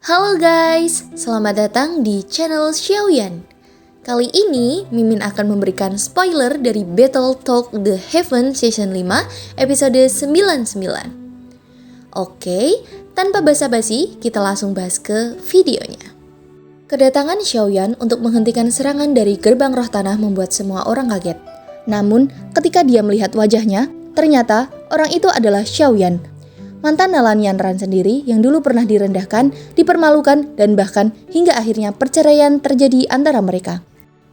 Halo guys, selamat datang di channel Xiaoyan. Kali ini Mimin akan memberikan spoiler dari Battle Talk the Heaven Season 5 episode 99. Oke, tanpa basa-basi kita langsung bahas ke videonya. Kedatangan Xiaoyan untuk menghentikan serangan dari gerbang roh tanah membuat semua orang kaget. Namun, ketika dia melihat wajahnya, ternyata orang itu adalah Xiaoyan. Mantan Nalan Yanran sendiri yang dulu pernah direndahkan, dipermalukan, dan bahkan hingga akhirnya perceraian terjadi antara mereka.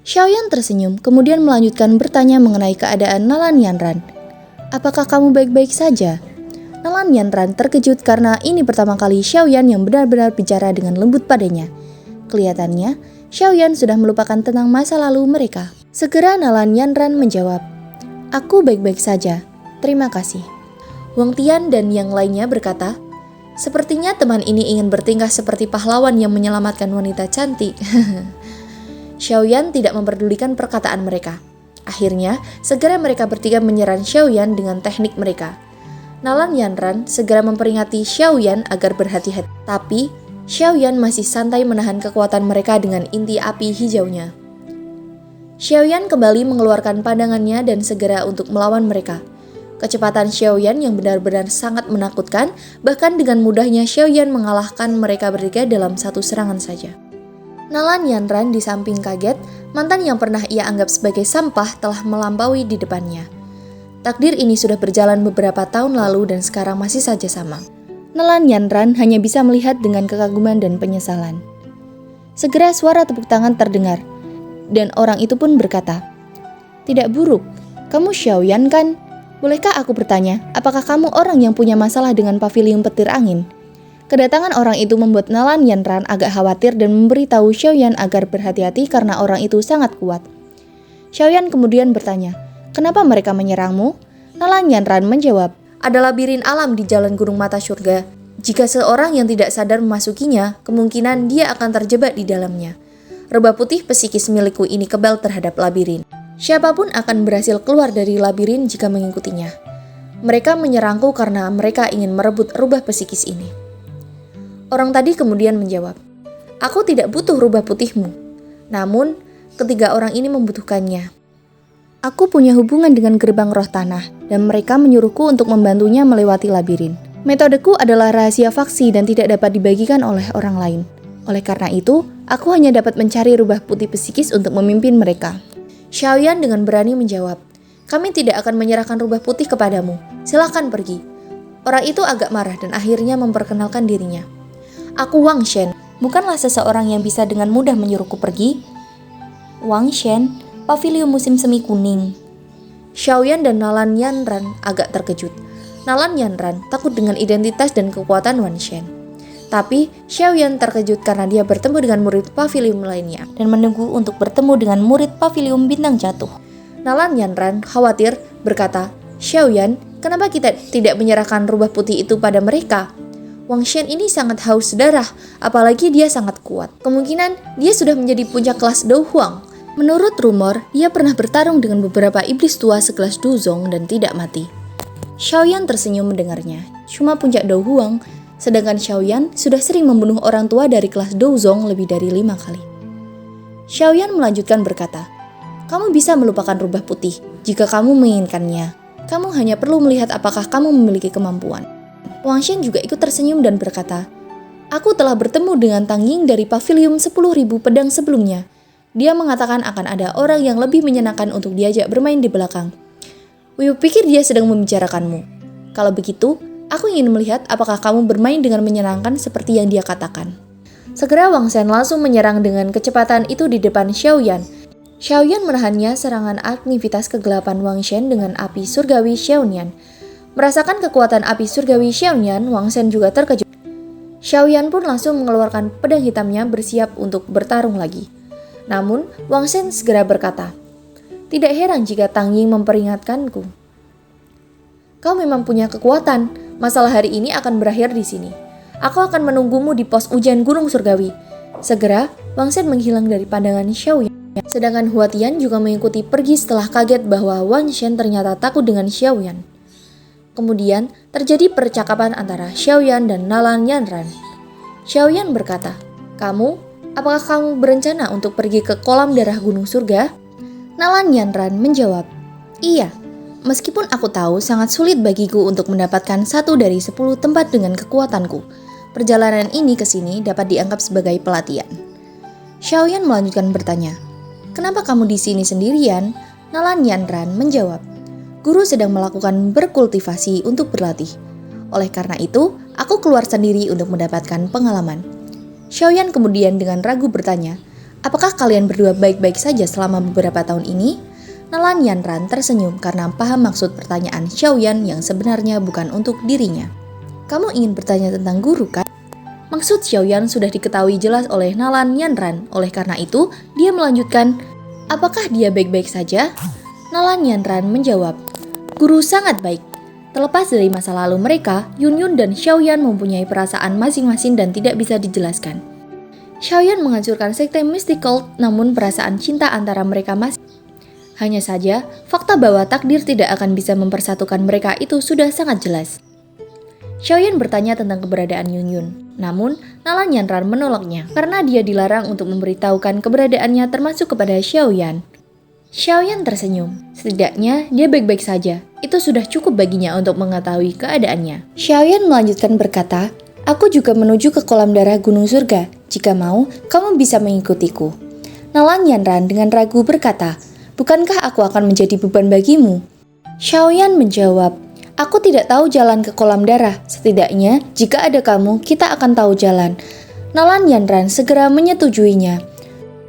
Xiaoyan tersenyum, kemudian melanjutkan bertanya mengenai keadaan Nalan Yanran. "Apakah kamu baik-baik saja?" Nalan Yanran terkejut karena ini pertama kali Xiaoyan yang benar-benar bicara dengan lembut padanya. Kelihatannya, Xiaoyan sudah melupakan tentang masa lalu mereka. Segera Nalan Yanran menjawab, "Aku baik-baik saja, terima kasih." Wang Tian dan yang lainnya berkata, "Sepertinya teman ini ingin bertingkah seperti pahlawan yang menyelamatkan wanita cantik." Xiaoyan tidak memperdulikan perkataan mereka. Akhirnya, segera mereka bertiga menyerang Xiaoyan dengan teknik mereka. Nalan Yanran segera memperingati Xiaoyan agar berhati-hati. Tapi, Xiaoyan masih santai menahan kekuatan mereka dengan inti api hijaunya. Xiaoyan kembali mengeluarkan pandangannya dan segera untuk melawan mereka. Kecepatan Xiaoyan yang benar-benar sangat menakutkan, bahkan dengan mudahnya Xiaoyan mengalahkan mereka bertiga dalam satu serangan saja. Nalan Yanran di samping kaget, mantan yang pernah ia anggap sebagai sampah telah melampaui di depannya. Takdir ini sudah berjalan beberapa tahun lalu dan sekarang masih saja sama. Nalan Yanran hanya bisa melihat dengan kekaguman dan penyesalan. Segera suara tepuk tangan terdengar, dan orang itu pun berkata, "Tidak buruk, kamu Xiaoyan kan? Bolehkah aku bertanya, apakah kamu orang yang punya masalah dengan pavilion petir angin?" Kedatangan orang itu membuat Nalan Yanran agak khawatir dan memberitahu Xiaoyan agar berhati-hati karena orang itu sangat kuat. Xiaoyan kemudian bertanya, "Kenapa mereka menyerangmu?" Nalan Yanran menjawab, "Ada labirin alam di jalan Gunung Mata Surga. Jika seorang yang tidak sadar memasukinya, kemungkinan dia akan terjebak di dalamnya. Rubah putih psikis milikku ini kebal terhadap labirin. Siapapun akan berhasil keluar dari labirin jika mengikutinya. Mereka menyerangku karena mereka ingin merebut rubah psikis ini." Orang tadi kemudian menjawab, "Aku tidak butuh rubah putihmu. Namun, ketiga orang ini membutuhkannya. Aku punya hubungan dengan gerbang roh tanah, dan mereka menyuruhku untuk membantunya melewati labirin. Metodeku adalah rahasia faksi dan tidak dapat dibagikan oleh orang lain. Oleh karena itu, aku hanya dapat mencari rubah putih psikis untuk memimpin mereka." Xiaoyan dengan berani menjawab, "Kami tidak akan menyerahkan rubah putih kepadamu. Silakan pergi." Orang itu agak marah dan akhirnya memperkenalkan dirinya. "Aku Wang Shen, bukanlah seseorang yang bisa dengan mudah menyuruhku pergi." "Wang Shen, pavilion musim semi kuning." Xiaoyan dan Nalan Yanran agak terkejut. Nalan Yanran takut dengan identitas dan kekuatan Wang Shen. Tapi Xiaoyan terkejut karena dia bertemu dengan murid pavilion lainnya dan menunggu untuk bertemu dengan murid pavilion bintang jatuh. Nalan Yanran khawatir berkata, "Xiaoyan, kenapa kita tidak menyerahkan rubah putih itu pada mereka? Wang Shen ini sangat haus darah, apalagi dia sangat kuat. Kemungkinan dia sudah menjadi puncak kelas Dou Huang. Menurut rumor, dia pernah bertarung dengan beberapa iblis tua sekelas Du Zong dan tidak mati." Xiaoyan tersenyum mendengarnya. Cuma puncak Dou Huang, sedangkan Xiaoyan sudah sering membunuh orang tua dari kelas Dou Zong lebih dari 5 kali. Xiaoyan melanjutkan berkata, "Kamu bisa melupakan rubah putih jika kamu menginginkannya. Kamu hanya perlu melihat apakah kamu memiliki kemampuan." Wang Shen juga ikut tersenyum dan berkata, "Aku telah bertemu dengan Tang Ying dari pavilion 10.000 pedang sebelumnya. Dia mengatakan akan ada orang yang lebih menyenangkan untuk diajak bermain di belakang. Wiu pikir dia sedang membicarakanmu. Kalau begitu, aku ingin melihat apakah kamu bermain dengan menyenangkan seperti yang dia katakan." Segera Wang Shen langsung menyerang dengan kecepatan itu di depan Xiaoyan. Xiaoyan menahannya serangan aktivitas kegelapan Wang Shen dengan api surgawi Xiaoyan. Merasakan kekuatan api surgawi Xiaoyan, Wang Shen juga terkejut. Xiaoyan pun langsung mengeluarkan pedang hitamnya bersiap untuk bertarung lagi. Namun, Wang Shen segera berkata, "Tidak heran jika Tang Ying memperingatkanku. Kau memang punya kekuatan. Masalah hari ini akan berakhir di sini. Aku akan menunggumu di pos ujian Gunung Surgawi." Segera, Wang Shen menghilang dari pandangan Xiaoyan. Sedangkan Hua Tian juga mengikuti pergi setelah kaget bahwa Wang Shen ternyata takut dengan Xiaoyan. Kemudian, terjadi percakapan antara Xiaoyan dan Nalan Yanran. Xiaoyan berkata, "Kamu, apakah kamu berencana untuk pergi ke kolam darah gunung surga?" Nalan Yanran menjawab, "Iya, meskipun aku tahu sangat sulit bagiku untuk mendapatkan 1 dari 10 tempat dengan kekuatanku. Perjalanan ini ke sini dapat dianggap sebagai pelatihan." Xiaoyan melanjutkan bertanya, "Kenapa kamu di sini sendirian?" Nalan Yanran menjawab, "Guru sedang melakukan berkultivasi untuk berlatih. Oleh karena itu, aku keluar sendiri untuk mendapatkan pengalaman." Xiaoyan kemudian dengan ragu bertanya, "Apakah kalian berdua baik-baik saja selama beberapa tahun ini?" Nalan Yanran tersenyum karena paham maksud pertanyaan Xiaoyan yang sebenarnya bukan untuk dirinya. "Kamu ingin bertanya tentang guru, kan?" Maksud Xiaoyan sudah diketahui jelas oleh Nalan Yanran. Oleh karena itu, dia melanjutkan, "Apakah dia baik-baik saja?" Nalan Yanran menjawab, "Guru sangat baik. Terlepas dari masa lalu mereka, Yunyun dan Xiaoyan mempunyai perasaan masing-masing dan tidak bisa dijelaskan." Xiaoyan menghancurkan sekte Mystic Cult, namun perasaan cinta antara mereka masih. Hanya saja, fakta bahwa takdir tidak akan bisa mempersatukan mereka itu sudah sangat jelas. Xiaoyan bertanya tentang keberadaan Yunyun, namun Nalan Yanran menolaknya karena dia dilarang untuk memberitahukan keberadaannya termasuk kepada Xiaoyan. Xiaoyan tersenyum. Setidaknya dia baik-baik saja. Itu sudah cukup baginya untuk mengetahui keadaannya. Xiaoyan melanjutkan berkata, "Aku juga menuju ke kolam darah gunung surga. Jika mau, kamu bisa mengikutiku." Nalan Yanran dengan ragu berkata, "Bukankah aku akan menjadi beban bagimu?" Xiaoyan menjawab, "Aku tidak tahu jalan ke kolam darah. Setidaknya, jika ada kamu, kita akan tahu jalan." Nalan Yanran segera menyetujuinya.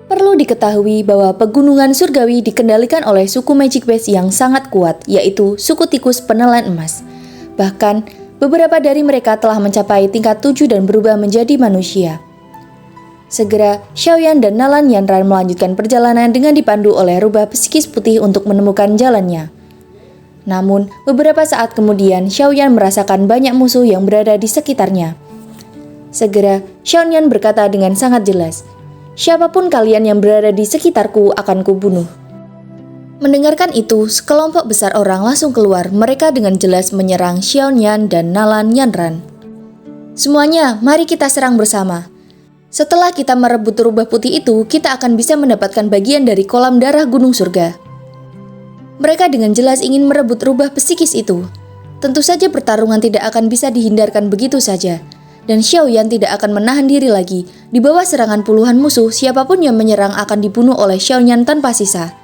Perlu diketahui bahwa pegunungan surgawi dikendalikan oleh suku Magic Base yang sangat kuat, yaitu suku tikus penelan emas. Bahkan, beberapa dari mereka telah mencapai tingkat 7 dan berubah menjadi manusia. Segera, Xiaoyan dan Nalan Yanran melanjutkan perjalanan dengan dipandu oleh rubah psikis putih untuk menemukan jalannya. Namun, beberapa saat kemudian, Xiaoyan merasakan banyak musuh yang berada di sekitarnya. Segera, Xiaoyan berkata dengan sangat jelas, "Siapapun kalian yang berada di sekitarku akan kubunuh." Mendengarkan itu, sekelompok besar orang langsung keluar. Mereka dengan jelas menyerang Xiaoyan dan Nalan Yanran. "Semuanya, mari kita serang bersama. Setelah kita merebut rubah putih itu, kita akan bisa mendapatkan bagian dari kolam darah gunung surga." Mereka dengan jelas ingin merebut rubah psikis itu. Tentu saja pertarungan tidak akan bisa dihindarkan begitu saja. Dan Xiaoyan tidak akan menahan diri lagi. Di bawah serangan puluhan musuh, siapapun yang menyerang akan dibunuh oleh Xiaoyan tanpa sisa.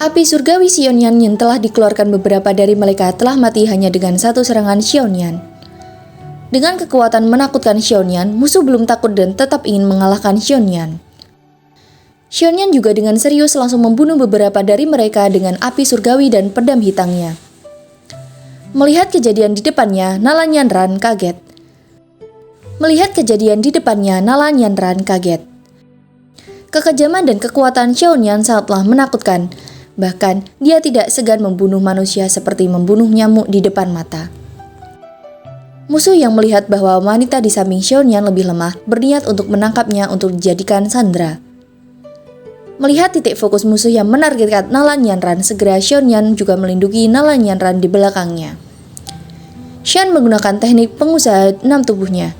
Api surgawi Xiaoyan yang telah dikeluarkan beberapa dari mereka telah mati hanya dengan satu serangan Xiaoyan. Dengan kekuatan menakutkan Xiaoyan, musuh belum takut dan tetap ingin mengalahkan Xiaoyan. Xiaoyan juga dengan serius langsung membunuh beberapa dari mereka dengan api surgawi dan pedang hitamnya. Melihat kejadian di depannya, Nalan Yanran kaget. Nalan Yanran kaget. Kekejaman dan kekuatan Xiaoyan sangatlah menakutkan. Bahkan, dia tidak segan membunuh manusia seperti membunuh nyamuk di depan mata. Musuh yang melihat bahwa wanita di samping Xiaoyan lebih lemah, berniat untuk menangkapnya untuk dijadikan sandera. Melihat titik fokus musuh yang menargetkan Nalan Yanran, segera Xiaoyan juga melindungi Nalan Yanran di belakangnya. Xian menggunakan teknik pengusaha 6 tubuhnya.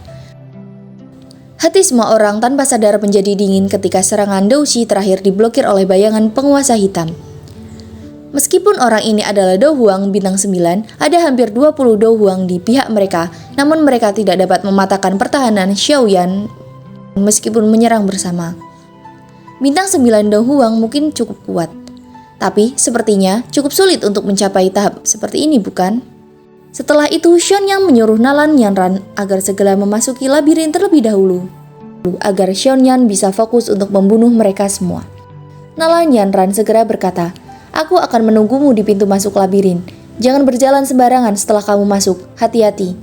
Hati semua orang tanpa sadar menjadi dingin ketika serangan Douxi terakhir diblokir oleh bayangan penguasa hitam. Meskipun orang ini adalah Do Huang bintang 9, ada hampir 20 Do Huang di pihak mereka, namun mereka tidak dapat mematahkan pertahanan Xiaoyan meskipun menyerang bersama. Bintang 9 Do Huang mungkin cukup kuat, tapi sepertinya cukup sulit untuk mencapai tahap seperti ini, bukan? Setelah itu, Xiaoyan menyuruh Nalan Yanran agar segera memasuki labirin terlebih dahulu, agar Xiaoyan bisa fokus untuk membunuh mereka semua. Nalan Yanran segera berkata, "Aku akan menunggumu di pintu masuk labirin. Jangan berjalan sembarangan setelah kamu masuk, hati-hati."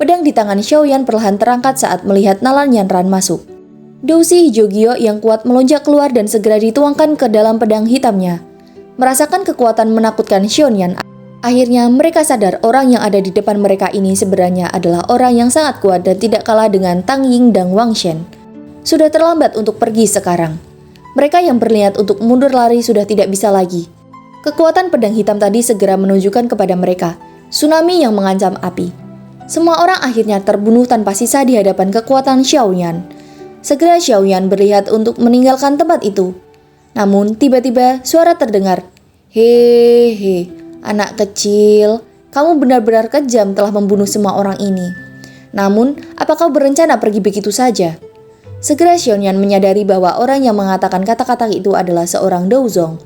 Pedang di tangan Xiaoyan perlahan terangkat saat melihat Nalan Yanran masuk. Douxi hijau giok yang kuat melonjak keluar dan segera dituangkan ke dalam pedang hitamnya. Merasakan kekuatan menakutkan Xiaoyan, akhirnya mereka sadar orang yang ada di depan mereka ini sebenarnya adalah orang yang sangat kuat dan tidak kalah dengan Tang Ying dan Wang Shen. Sudah terlambat untuk pergi sekarang. Mereka yang berniat untuk mundur lari sudah tidak bisa lagi. Kekuatan pedang hitam tadi segera menunjukkan kepada mereka tsunami yang mengancam api. Semua orang akhirnya terbunuh tanpa sisa di hadapan kekuatan Xiaoyan. Segera Xiaoyan berlihat untuk meninggalkan tempat itu. Namun tiba-tiba suara terdengar, "Hehe, anak kecil, kamu benar-benar kejam telah membunuh semua orang ini. Namun, apa kau berencana pergi begitu saja?" Segera Xiaoyan menyadari bahwa orang yang mengatakan kata-kata itu adalah seorang Douzong.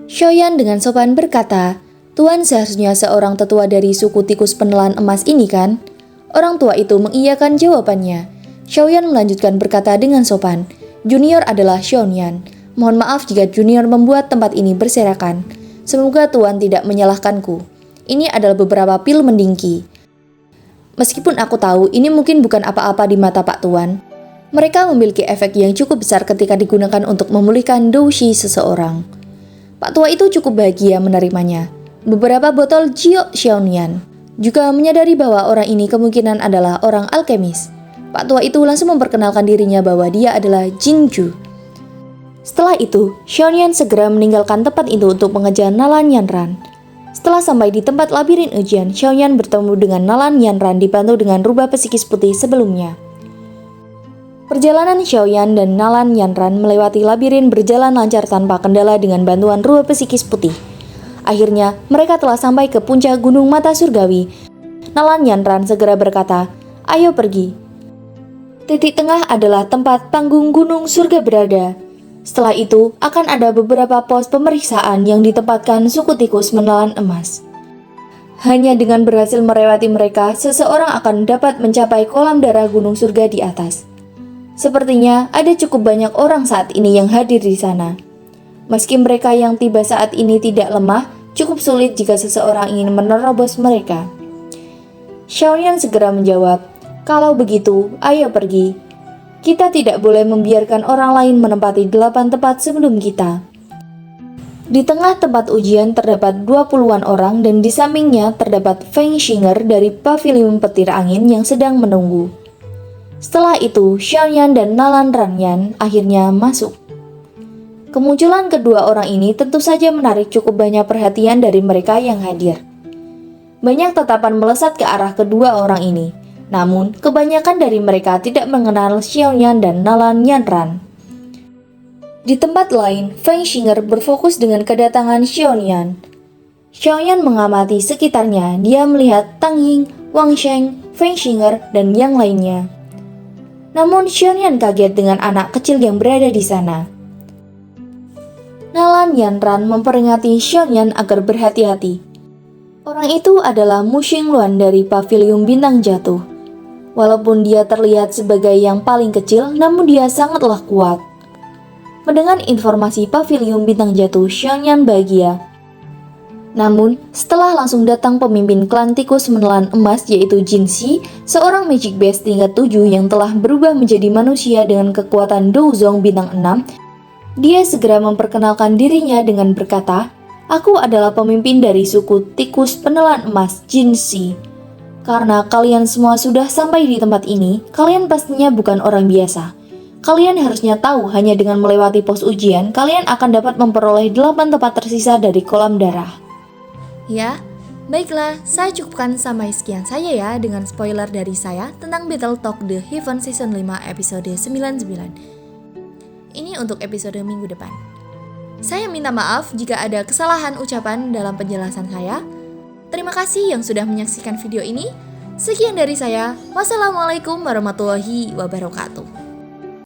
Xiaoyan dengan sopan berkata, "Tuan seharusnya seorang tetua dari suku tikus penelan emas ini kan?" Orang tua itu mengiyakan jawabannya. Xiaoyan melanjutkan berkata dengan sopan, "Junior adalah Xiaoyan. Mohon maaf jika Junior membuat tempat ini berserakan. Semoga Tuan tidak menyalahkanku. Ini adalah beberapa pil mendingki. Meskipun aku tahu ini mungkin bukan apa-apa di mata Pak Tuan, mereka memiliki efek yang cukup besar ketika digunakan untuk memulihkan doushi seseorang." Pak tua itu cukup bahagia menerimanya. Beberapa botol Jiao Xiaoyan juga menyadari bahwa orang ini kemungkinan adalah orang alkemis. Pak tua itu langsung memperkenalkan dirinya bahwa dia adalah Jingju. Setelah itu, Xiaoyan segera meninggalkan tempat itu untuk mengejar Nalan Yanran. Setelah sampai di tempat labirin ujian, Xiaoyan bertemu dengan Nalan Yanran dibantu dengan rubah psikis putih sebelumnya. Perjalanan Xiaoyan dan Nalan Yanran melewati labirin berjalan lancar tanpa kendala dengan bantuan rubah psikis putih. Akhirnya, mereka telah sampai ke puncak gunung mata surgawi. Nalan Yanran segera berkata, "Ayo pergi." Titik tengah adalah tempat panggung gunung surga berada. Setelah itu, akan ada beberapa pos pemeriksaan yang ditempatkan suku tikus menelan emas. Hanya dengan berhasil melewati mereka, seseorang akan dapat mencapai kolam darah gunung surga di atas. Sepertinya ada cukup banyak orang saat ini yang hadir di sana. Meski mereka yang tiba saat ini tidak lemah, cukup sulit jika seseorang ingin menerobos mereka. Xiaoyan segera menjawab, "Kalau begitu, ayo pergi. Kita tidak boleh membiarkan orang lain menempati 8 tempat sebelum kita." Di tengah tempat ujian terdapat 20-an orang dan di sampingnya terdapat Feng Xinger dari pavilion petir angin yang sedang menunggu. Setelah itu, Xiaoyan dan Nalan Ranyan akhirnya masuk. Kemunculan kedua orang ini tentu saja menarik cukup banyak perhatian dari mereka yang hadir. Banyak tatapan melesat ke arah kedua orang ini, namun kebanyakan dari mereka tidak mengenal Xiaoyan dan Nalan Yanran. Di tempat lain, Feng Xinger berfokus dengan kedatangan Xiaoyan. Xiaoyan mengamati sekitarnya, dia melihat Tang Ying, Wang Sheng, Feng Xinger, dan yang lainnya. Namun Xiaoyan kaget dengan anak kecil yang berada di sana. Nalan Yanran memperingati Xiaoyan agar berhati-hati. Orang itu adalah Mu Xingluan dari pavilion bintang jatuh. Walaupun dia terlihat sebagai yang paling kecil, namun dia sangatlah kuat. Mendengar informasi pavilion bintang jatuh, Xiaoyan bahagia. Namun, setelah langsung datang pemimpin klan tikus menelan emas yaitu Jinxi, seorang magic beast tingkat 7 yang telah berubah menjadi manusia dengan kekuatan Douzong bintang 6, dia segera memperkenalkan dirinya dengan berkata, "Aku adalah pemimpin dari suku tikus penelan emas Jinxi. Karena kalian semua sudah sampai di tempat ini, kalian pastinya bukan orang biasa. Kalian harusnya tahu hanya dengan melewati pos ujian, kalian akan dapat memperoleh 8 tempat tersisa dari kolam darah." Ya, baiklah, saya cukupkan sampai sekian saja ya dengan spoiler dari saya tentang Battletoad The Heaven Season 5 episode 99. Ini untuk episode minggu depan. Saya minta maaf jika ada kesalahan ucapan dalam penjelasan saya. Terima kasih yang sudah menyaksikan video ini. Sekian dari saya. Wassalamualaikum warahmatullahi wabarakatuh.